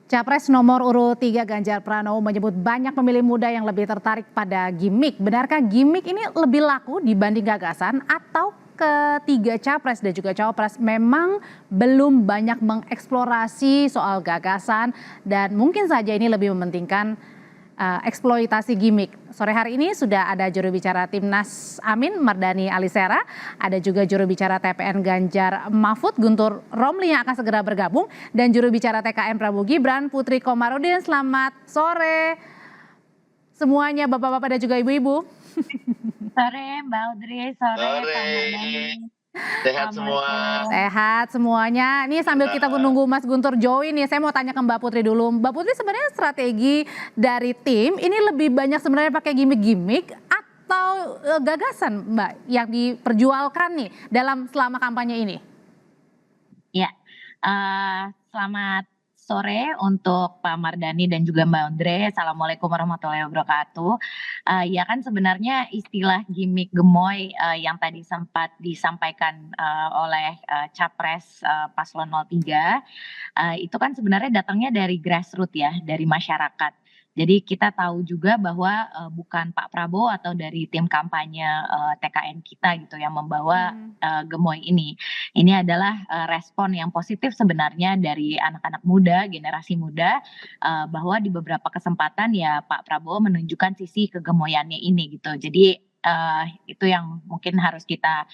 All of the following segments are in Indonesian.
Capres nomor urut 3 Ganjar Pranowo menyebut banyak pemilih muda yang lebih tertarik pada gimmick. Benarkah gimmick ini lebih laku dibanding gagasan atau ketiga capres dan juga cawapres memang belum banyak mengeksplorasi soal gagasan dan mungkin saja ini lebih mementingkan eksploitasi gimmick. Sore hari ini sudah ada juru bicara Timnas Amin, Mardani Alisera, ada juga juru bicara TPN Ganjar Mahfud, Guntur Romli yang akan segera bergabung, dan juru bicara TKN Prabowo Gibran, Putri Komarudin. Selamat sore semuanya, bapak-bapak dan juga ibu-ibu. Sore Mbak Audrey, sore Pak Mardani. Sehat semua. Sehat semuanya. Ini sambil kita menunggu Mas Guntur join nih, saya mau tanya ke Mbak Putri dulu. Mbak Putri, sebenarnya strategi dari tim ini lebih banyak sebenarnya pakai gimmick-gimmick atau gagasan Mbak yang diperjualkan nih selama kampanye ini? Ya, selamat sore untuk Pak Mardani dan juga Mbak Audrey. Assalamualaikum warahmatullahi wabarakatuh. Ya kan sebenarnya istilah gimmick gemoy yang tadi sempat disampaikan oleh Capres Paslon 03 itu kan sebenarnya datangnya dari grassroots ya, dari masyarakat. Jadi kita tahu juga bahwa bukan Pak Prabowo atau dari tim kampanye TKN kita gitu yang membawa gemoy ini. Ini adalah respon yang positif sebenarnya dari anak-anak muda, generasi muda, bahwa di beberapa kesempatan ya Pak Prabowo menunjukkan sisi kegemoyannya ini gitu. Jadi itu yang mungkin harus kita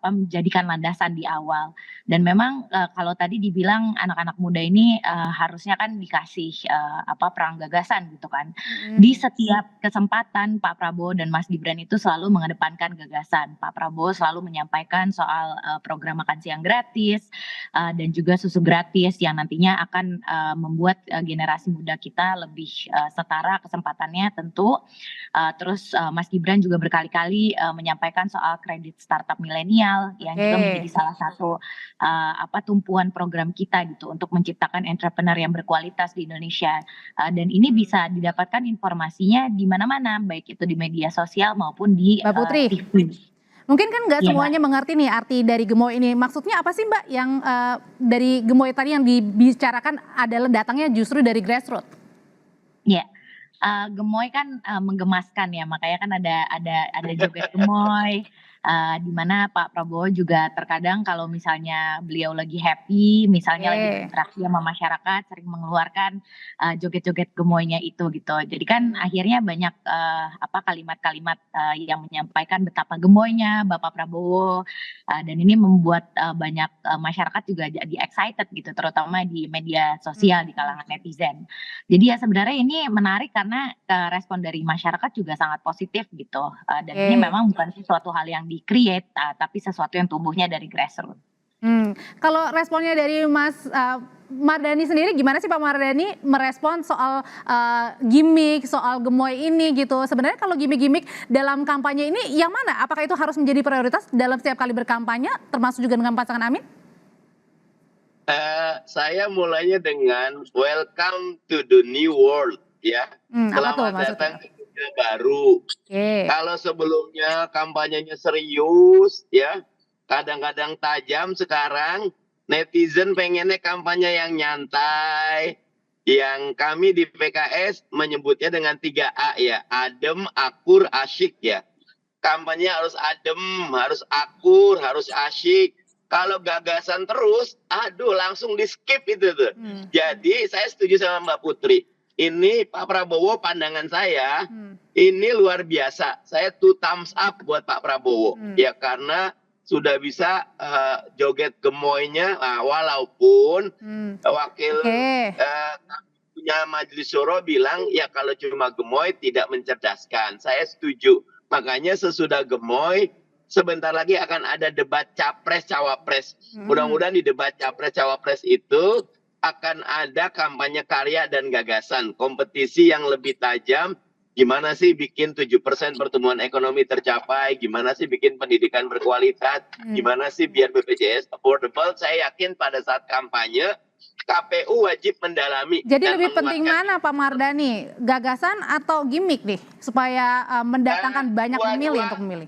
menjadikan landasan di awal. Dan memang kalau tadi dibilang anak-anak muda ini harusnya kan dikasih perang gagasan gitu kan. Di setiap kesempatan Pak Prabowo dan Mas Gibran itu selalu mengedepankan gagasan. Pak Prabowo selalu menyampaikan soal program makan siang gratis dan juga susu gratis yang nantinya akan membuat generasi muda kita lebih setara kesempatannya tentu. Terus Mas Gibran juga berkali-kali menyampaikan soal kredit startup milenial yang juga menjadi salah satu tumpuan program kita gitu untuk menciptakan entrepreneur yang berkualitas di Indonesia. Dan ini bisa didapatkan informasinya di mana-mana, baik itu di media sosial maupun di Mbak Putri, TV. mungkin kan nggak semuanya mengerti nih arti dari gemoy ini. Maksudnya apa sih Mbak yang dari gemoy tadi yang dibicarakan adalah datangnya justru dari grassroots? Ya. Gemoy kan menggemaskan ya, makanya kan ada joget gemoy, di mana Pak Prabowo juga terkadang kalau misalnya beliau lagi happy, misalnya lagi berinteraksi sama masyarakat, sering mengeluarkan joget-joget gemoynya itu gitu. Jadi kan akhirnya banyak kalimat-kalimat yang menyampaikan betapa gemoynya Bapak Prabowo, dan ini membuat banyak masyarakat juga jadi excited gitu, terutama di media sosial di kalangan netizen. Jadi ya sebenarnya ini menarik karena respon dari masyarakat juga sangat positif gitu, dan ini memang bukan sesuatu hal yang di-create, tapi sesuatu yang tumbuhnya dari grassroots. Kalau responnya dari Mas Mardani sendiri gimana sih Pak Mardani merespon soal gimmick, soal gemoy ini gitu? Sebenarnya kalau gimmick-gimmick dalam kampanye ini yang mana? Apakah itu harus menjadi prioritas dalam setiap kali berkampanye, termasuk juga dengan pasangan Amin? Saya mulainya dengan welcome to the new world ya. Selamat datang ke dunia baru. Kalau sebelumnya kampanyenya serius ya, kadang-kadang tajam, sekarang netizen pengennya kampanye yang nyantai. Yang kami di PKS menyebutnya dengan 3A ya, adem, akur, asyik ya. Kampanye harus adem, harus akur, harus asyik. Kalau gagasan terus, langsung di skip itu tuh. Jadi saya setuju sama Mbak Putri. Ini Pak Prabowo, pandangan saya ini luar biasa. Saya 2 thumbs up buat Pak Prabowo ya, karena sudah bisa joget gemoynya, walaupun wakil punya Majelis Syuro bilang ya kalau cuma gemoy tidak mencerdaskan. Saya setuju. Makanya sesudah gemoy sebentar lagi akan ada debat capres cawapres. Mudah-mudahan di debat capres cawapres itu akan ada kampanye karya dan gagasan, kompetisi yang lebih tajam. Gimana sih bikin 7% pertumbuhan ekonomi tercapai, gimana sih bikin pendidikan berkualitas, gimana sih biar BPJS affordable. Saya yakin pada saat kampanye KPU wajib mendalami. Jadi lebih penting mana Pak Mardani, gagasan atau gimmick nih supaya mendatangkan banyak pemilih untuk memilih?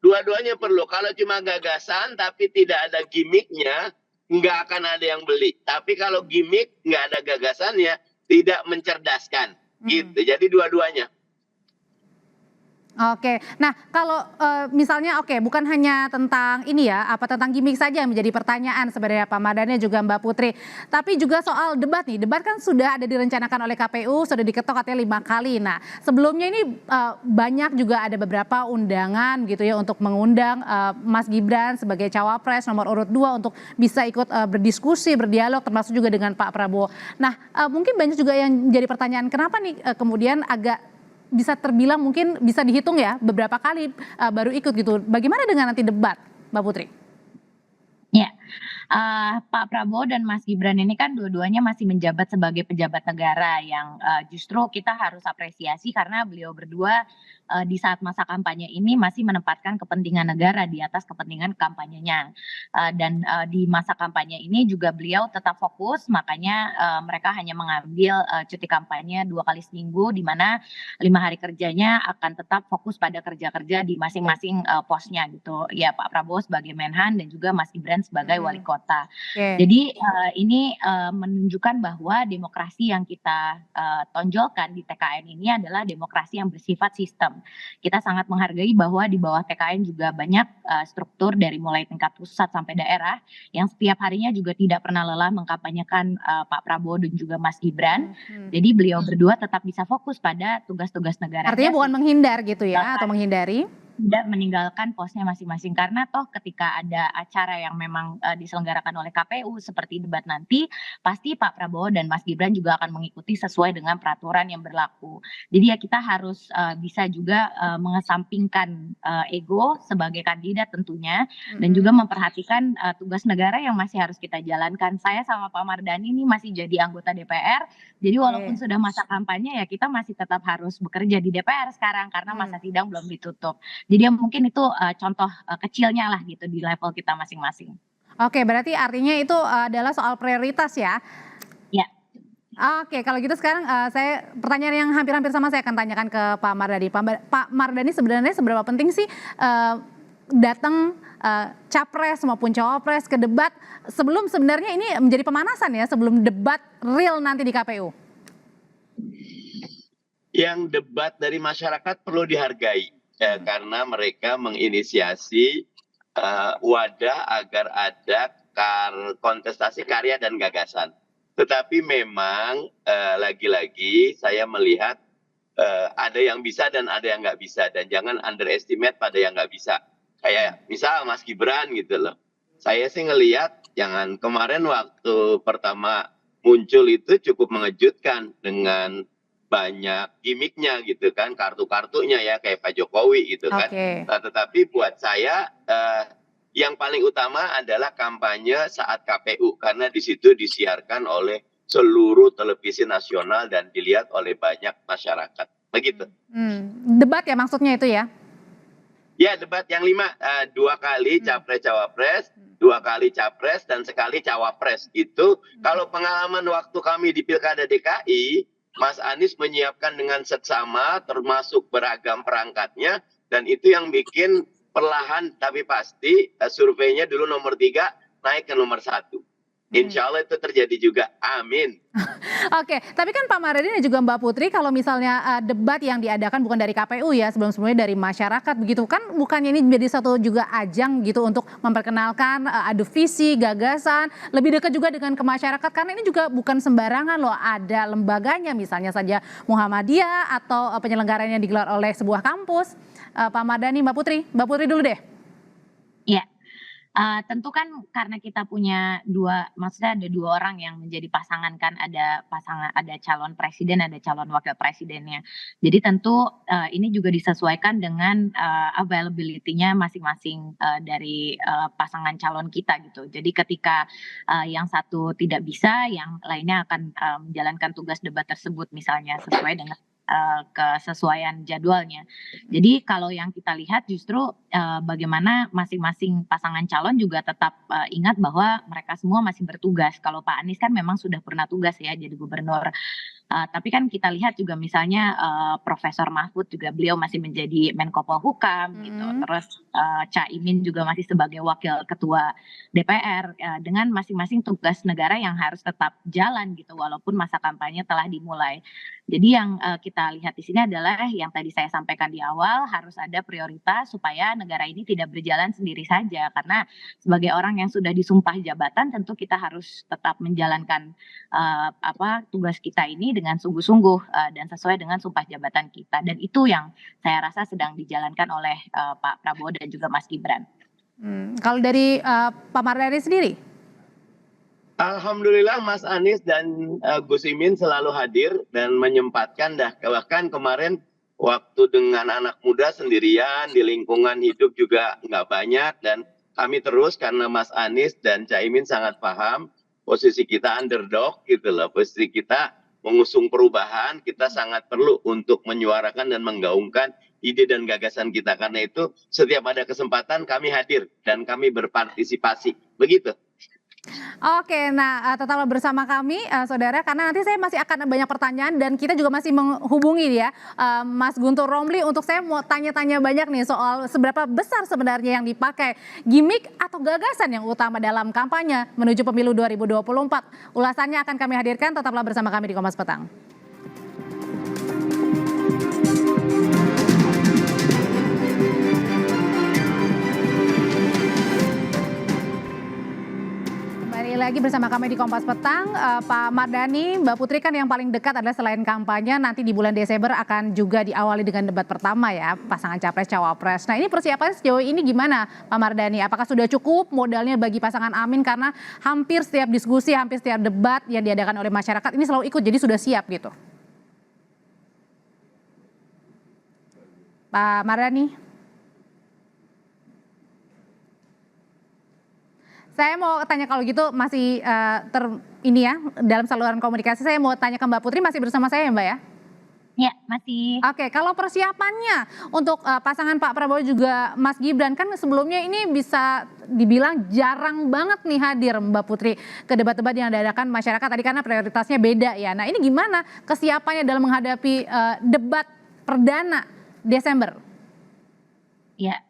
Dua-duanya perlu. Kalau cuma gagasan tapi tidak ada gimmicknya, nggak akan ada yang beli. Tapi kalau gimmick nggak ada gagasannya, tidak mencerdaskan. Gitu. Jadi dua-duanya. Oke, nah kalau misalnya bukan hanya tentang ini ya, tentang gimmick saja yang menjadi pertanyaan sebenarnya Pak Mardhani juga Mbak Putri, tapi juga soal debat nih, debat kan sudah ada direncanakan oleh KPU, sudah diketok katanya 5 kali. Nah sebelumnya ini banyak juga ada beberapa undangan gitu ya untuk mengundang Mas Gibran sebagai cawapres nomor urut 2 untuk bisa ikut berdiskusi, berdialog, termasuk juga dengan Pak Prabowo. Nah mungkin banyak juga yang jadi pertanyaan, kenapa nih kemudian agak bisa terbilang mungkin bisa dihitung ya beberapa kali baru ikut gitu. Bagaimana dengan nanti debat, Mbak Putri? Ya, Pak Prabowo dan Mas Gibran ini kan dua-duanya masih menjabat sebagai pejabat negara yang justru kita harus apresiasi karena beliau berdua di saat masa kampanye ini masih menempatkan kepentingan negara di atas kepentingan kampanyenya. Dan di masa kampanye ini juga beliau tetap fokus, makanya mereka hanya mengambil cuti kampanye 2 kali seminggu, di mana 5 hari kerjanya akan tetap fokus pada kerja-kerja di masing-masing posnya gitu. Ya Pak Prabowo sebagai Menhan dan juga Mas Gibran sebagai wali kota. Jadi ini menunjukkan bahwa demokrasi yang kita tonjolkan di TKN ini adalah demokrasi yang bersifat sistem. Kita sangat menghargai bahwa di bawah TKN juga banyak struktur dari mulai tingkat pusat sampai daerah yang setiap harinya juga tidak pernah lelah mengkampanyekan Pak Prabowo dan juga Mas Gibran. Jadi beliau berdua tetap bisa fokus pada tugas-tugas negara. Artinya bukan menghindar gitu ya, atau menghindari? Tidak meninggalkan posnya masing-masing, karena toh ketika ada acara yang memang diselenggarakan oleh KPU seperti debat nanti, pasti Pak Prabowo dan Mas Gibran juga akan mengikuti sesuai dengan peraturan yang berlaku. Jadi ya kita harus bisa juga mengesampingkan ego sebagai kandidat tentunya, dan juga memperhatikan tugas negara yang masih harus kita jalankan. Saya sama Pak Mardhani ini masih jadi anggota DPR, jadi walaupun sudah masa kampanye ya kita masih tetap harus bekerja di DPR sekarang karena masa sidang belum ditutup. Jadi mungkin itu contoh kecilnya lah gitu di level kita masing-masing. Oke, berarti artinya itu adalah soal prioritas ya? Ya. Oke, kalau gitu sekarang saya pertanyaan yang hampir-hampir sama saya akan tanyakan ke Pak Mardhani. Pak Mardhani sebenarnya seberapa penting sih datang capres maupun cawapres ke debat sebelum sebenarnya ini menjadi pemanasan ya, sebelum debat real nanti di KPU? Yang debat dari masyarakat perlu dihargai. Karena mereka menginisiasi wadah agar ada kontestasi karya dan gagasan. Tetapi memang lagi-lagi saya melihat ada yang bisa dan ada yang nggak bisa. Dan jangan underestimate pada yang nggak bisa. Kayak misal Mas Gibran gitu loh. Saya sih ngelihat jangan kemarin waktu pertama muncul itu cukup mengejutkan dengan banyak gimmicknya gitu kan, kartu-kartunya ya kayak Pak Jokowi gitu kan. Nah, tetapi buat saya yang paling utama adalah kampanye saat KPU karena di situ disiarkan oleh seluruh televisi nasional dan dilihat oleh banyak masyarakat. Begitu. Debat ya maksudnya itu ya? Ya debat yang 5, 2 kali capres-cawapres, 2 kali capres dan sekali cawapres. Itu kalau pengalaman waktu kami di Pilkada DKI, Mas Anies menyiapkan dengan seksama termasuk beragam perangkatnya dan itu yang bikin perlahan tapi pasti surveinya dulu nomor 3 naik ke nomor 1. Insya Allah itu terjadi juga. Amin. Oke, tapi kan Pak Mardhani dan juga Mbak Putri kalau misalnya debat yang diadakan bukan dari KPU ya, sebelum-sebelumnya dari masyarakat begitu kan, bukannya ini menjadi satu juga ajang gitu untuk memperkenalkan adu visi, gagasan, lebih dekat juga dengan ke masyarakat karena ini juga bukan sembarangan loh, ada lembaganya misalnya saja Muhammadiyah atau penyelenggaraan yang digelar oleh sebuah kampus. Pak Mardhani, Mbak Putri dulu deh. Iya. Tentu kan karena kita punya maksudnya ada 2 orang yang menjadi pasangan kan, ada calon presiden, ada calon wakil presidennya. Jadi tentu ini juga disesuaikan dengan availability-nya masing-masing dari pasangan calon kita gitu. Jadi ketika yang satu tidak bisa, yang lainnya akan menjalankan tugas debat tersebut misalnya sesuai dengan kesesuaian jadwalnya. Jadi kalau yang kita lihat justru bagaimana masing-masing pasangan calon juga tetap ingat bahwa mereka semua masih bertugas. Kalau Pak Anies kan memang sudah pernah tugas ya jadi gubernur Tapi kan kita lihat juga misalnya Profesor Mahfud juga beliau masih menjadi Menko Polhukam gitu. Terus Caimin juga masih sebagai wakil ketua DPR dengan masing-masing tugas negara yang harus tetap jalan gitu walaupun masa kampanye telah dimulai. Jadi yang kita lihat di sini adalah yang tadi saya sampaikan di awal, harus ada prioritas supaya negara ini tidak berjalan sendiri saja, karena sebagai orang yang sudah disumpah jabatan tentu kita harus tetap menjalankan tugas kita ini dengan sungguh-sungguh dan sesuai dengan sumpah jabatan kita, dan itu yang saya rasa sedang dijalankan oleh Pak Prabowo dan juga Mas Gibran. Kalau dari Pak Mardhani sendiri? Alhamdulillah Mas Anies dan Gus Imin selalu hadir dan menyempatkan bahkan kemarin waktu dengan anak muda sendirian di lingkungan hidup juga nggak banyak, dan kami terus karena Mas Anies dan Caimin sangat paham posisi kita underdog gitu loh, posisi kita mengusung perubahan, kita sangat perlu untuk menyuarakan dan menggaungkan ide dan gagasan kita, karena itu setiap ada kesempatan kami hadir dan kami berpartisipasi begitu. Oke, nah tetaplah bersama kami saudara, karena nanti saya masih akan banyak pertanyaan dan kita juga masih menghubungi ya Mas Guntur Romli, untuk saya mau tanya-tanya banyak nih soal seberapa besar sebenarnya yang dipakai gimmick atau gagasan yang utama dalam kampanye menuju pemilu 2024. Ulasannya akan kami hadirkan, tetaplah bersama kami di Kompas Petang. Lagi bersama kami di Kompas Petang, Pak Mardhani, Mbak Putri kan yang paling dekat adalah selain kampanye nanti di bulan Desember akan juga diawali dengan debat pertama ya, pasangan Capres-Cawapres. Nah ini persiapannya sejauh ini gimana Pak Mardhani? Apakah sudah cukup modalnya bagi pasangan Amin, karena hampir setiap diskusi, hampir setiap debat yang diadakan oleh masyarakat ini selalu ikut, jadi sudah siap gitu. Pak Mardhani? Saya mau tanya, kalau gitu masih ini ya dalam saluran komunikasi, saya mau tanya ke Mbak Putri, masih bersama saya ya Mbak ya? Ya, masih. Oke, kalau persiapannya untuk pasangan Pak Prabowo juga Mas Gibran, kan sebelumnya ini bisa dibilang jarang banget nih hadir Mbak Putri ke debat-debat yang diadakan masyarakat tadi karena prioritasnya beda ya. Nah ini gimana kesiapannya dalam menghadapi debat perdana Desember? Ya.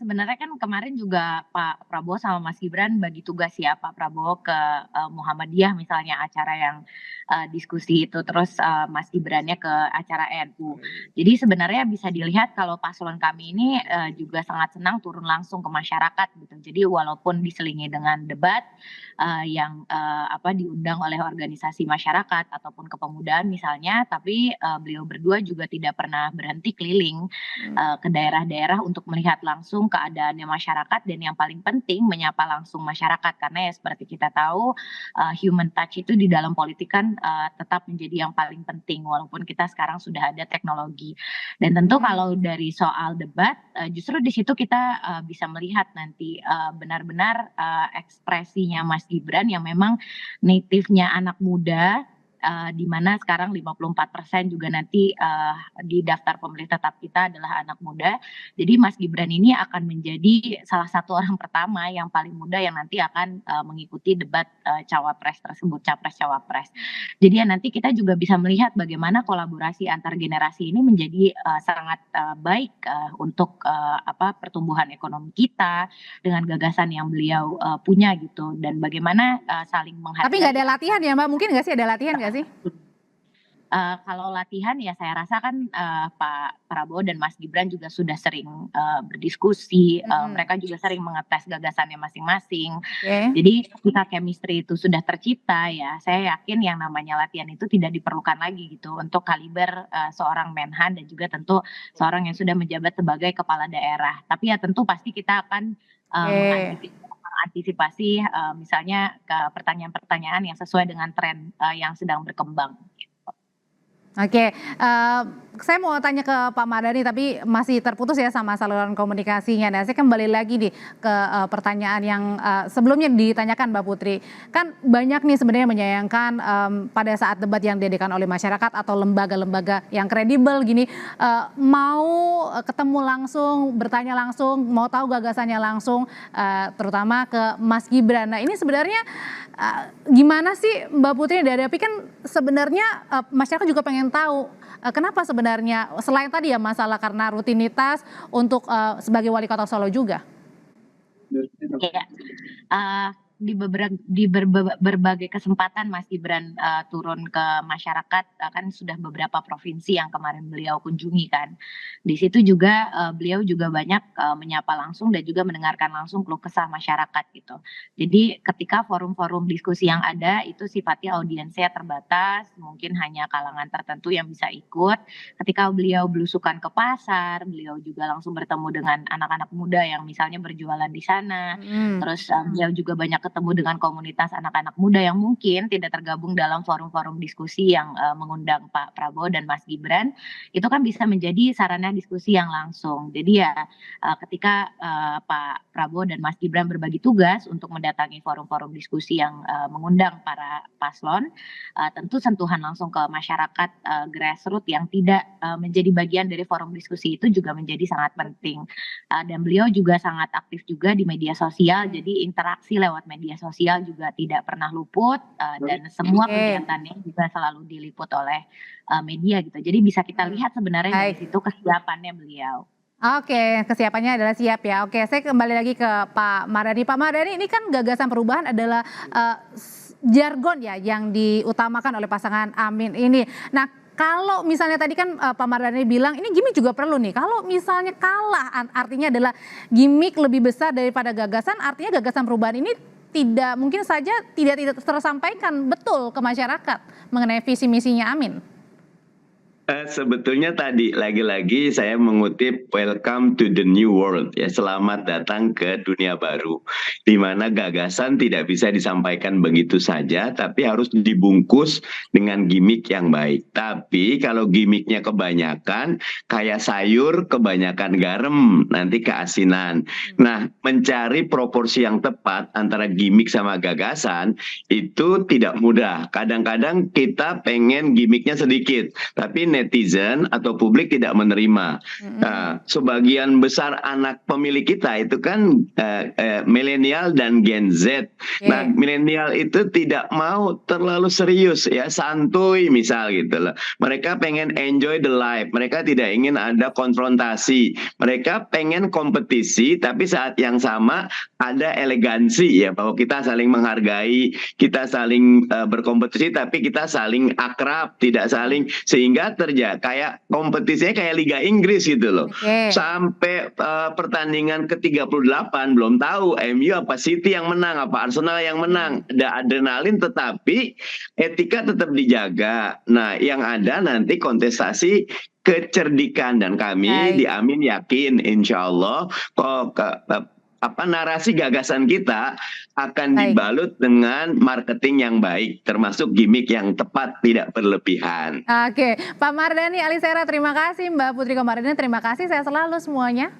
Sebenarnya kan kemarin juga Pak Prabowo sama Mas Gibran bagi tugas ya, Pak Prabowo ke Muhammadiyah misalnya, acara yang diskusi itu, terus Mas Gibrannya ke acara NU. Jadi sebenarnya bisa dilihat kalau paslon kami ini juga sangat senang turun langsung ke masyarakat gitu. Jadi walaupun diselingi dengan debat yang diundang oleh organisasi masyarakat ataupun kepemudaan misalnya, tapi beliau berdua juga tidak pernah berhenti keliling ke daerah-daerah untuk melihat langsung keadaannya masyarakat, dan yang paling penting menyapa langsung masyarakat, karena ya seperti kita tahu human touch itu di dalam politik kan tetap menjadi yang paling penting walaupun kita sekarang sudah ada teknologi. Dan tentu kalau dari soal debat justru di situ kita bisa melihat nanti benar-benar ekspresinya Mas Gibran yang memang native-nya anak muda, di mana sekarang 54% juga nanti di daftar pemilih tetap kita adalah anak muda. Jadi Mas Gibran ini akan menjadi salah satu orang pertama yang paling muda yang nanti akan mengikuti debat cawapres tersebut, capres-cawapres. Jadi ya nanti kita juga bisa melihat bagaimana kolaborasi antar generasi ini menjadi sangat baik untuk pertumbuhan ekonomi kita dengan gagasan yang beliau punya gitu, dan bagaimana saling menghargai. Tapi nggak ada latihan ya Mbak? Mungkin nggak sih ada latihan nggak sih? Kalau latihan ya saya rasa kan Pak Prabowo dan Mas Gibran juga sudah sering berdiskusi, mereka juga sering mengetes gagasannya masing-masing. Jadi ketika chemistry itu sudah tercipta ya, saya yakin yang namanya latihan itu tidak diperlukan lagi gitu untuk kaliber seorang Menhan dan juga tentu seorang yang sudah menjabat sebagai kepala daerah. Tapi ya tentu pasti kita akan mengantisipasi misalnya ke pertanyaan-pertanyaan yang sesuai dengan tren yang sedang berkembang. Oke, saya mau tanya ke Pak Mardhani tapi masih terputus ya sama saluran komunikasinya. Nah, saya kembali lagi nih ke pertanyaan yang sebelumnya ditanyakan Mbak Putri. Kan banyak nih sebenarnya menyayangkan pada saat debat yang diadakan oleh masyarakat atau lembaga-lembaga yang kredibel gini mau ketemu langsung, bertanya langsung, mau tahu gagasannya langsung, terutama ke Mas Gibran. Nah, ini sebenarnya gimana sih Mbak Putri dihadapi, kan sebenarnya masyarakat juga pengen tahu kenapa sebenarnya selain tadi ya masalah karena rutinitas untuk sebagai wali kota Solo juga. Ya, di berbagai kesempatan Mas Gibran turun ke masyarakat, kan sudah beberapa provinsi yang kemarin beliau kunjungi kan. Di situ juga beliau juga banyak menyapa langsung dan juga mendengarkan langsung keluh kesah masyarakat gitu. Jadi ketika forum-forum diskusi yang ada itu sifatnya audiensnya terbatas, mungkin hanya kalangan tertentu yang bisa ikut. Ketika beliau belusukan ke pasar, beliau juga langsung bertemu dengan anak-anak muda yang misalnya berjualan di sana. Terus beliau juga banyak ketemu dengan komunitas anak-anak muda yang mungkin tidak tergabung dalam forum-forum diskusi yang mengundang Pak Prabowo dan Mas Gibran. Itu kan bisa menjadi sarana diskusi yang langsung. Jadi ya ketika Pak Prabowo dan Mas Gibran berbagi tugas untuk mendatangi forum-forum diskusi yang mengundang para paslon, tentu sentuhan langsung ke masyarakat grassroots yang tidak menjadi bagian dari forum diskusi itu juga menjadi sangat penting. Dan beliau juga sangat aktif juga di media sosial, jadi interaksi lewat media sosial juga tidak pernah luput, dan semua kegiatannya juga selalu diliput oleh media gitu. Jadi bisa kita lihat sebenarnya dari situ kesiapannya beliau. Oke, kesiapannya adalah siap ya. Oke, saya kembali lagi ke Pak Mardhani. Pak Mardhani, ini kan gagasan perubahan adalah jargon ya yang diutamakan oleh pasangan Amin ini. Nah, kalau misalnya tadi kan Pak Mardhani bilang ini gimmick juga perlu nih. Kalau misalnya kalah artinya adalah gimmick lebih besar daripada gagasan, artinya gagasan perubahan ini mungkin saja tidak tersampaikan betul ke masyarakat mengenai visi misinya Amin. Sebetulnya tadi lagi-lagi saya mengutip welcome to the new world ya, selamat datang ke dunia baru, di mana gagasan tidak bisa disampaikan begitu saja tapi harus dibungkus dengan gimmick yang baik. Tapi kalau gimmicknya kebanyakan kayak sayur kebanyakan garam nanti keasinan. Nah, mencari proporsi yang tepat antara gimmick sama gagasan itu tidak mudah. Kadang-kadang kita pengen gimmicknya sedikit tapi netizen atau publik tidak menerima. Sebagian besar anak pemilih kita itu kan milenial dan Gen Z. Nah, milenial itu tidak mau terlalu serius ya, santuy misal gitu loh. Mereka pengen enjoy the life. Mereka tidak ingin ada konfrontasi. Mereka pengen kompetisi tapi saat yang sama ada elegansi ya, bahwa kita saling menghargai, kita saling berkompetisi tapi kita saling akrab, tidak saling, sehingga kayak kompetisinya kayak Liga Inggris gitu loh. Sampai pertandingan ke-38 belum tahu MU apa City yang menang, apa Arsenal yang menang. Ada adrenalin tetapi etika tetap dijaga. Nah, yang ada nanti kontestasi kecerdikan, dan kami di Amin yakin insya Allah narasi gagasan kita akan dibalut dengan marketing yang baik, termasuk gimmick yang tepat, tidak berlebihan. Oke, Pak Mardhani Alisera terima kasih, Mbak Putri Komarudin terima kasih, saya selalu semuanya.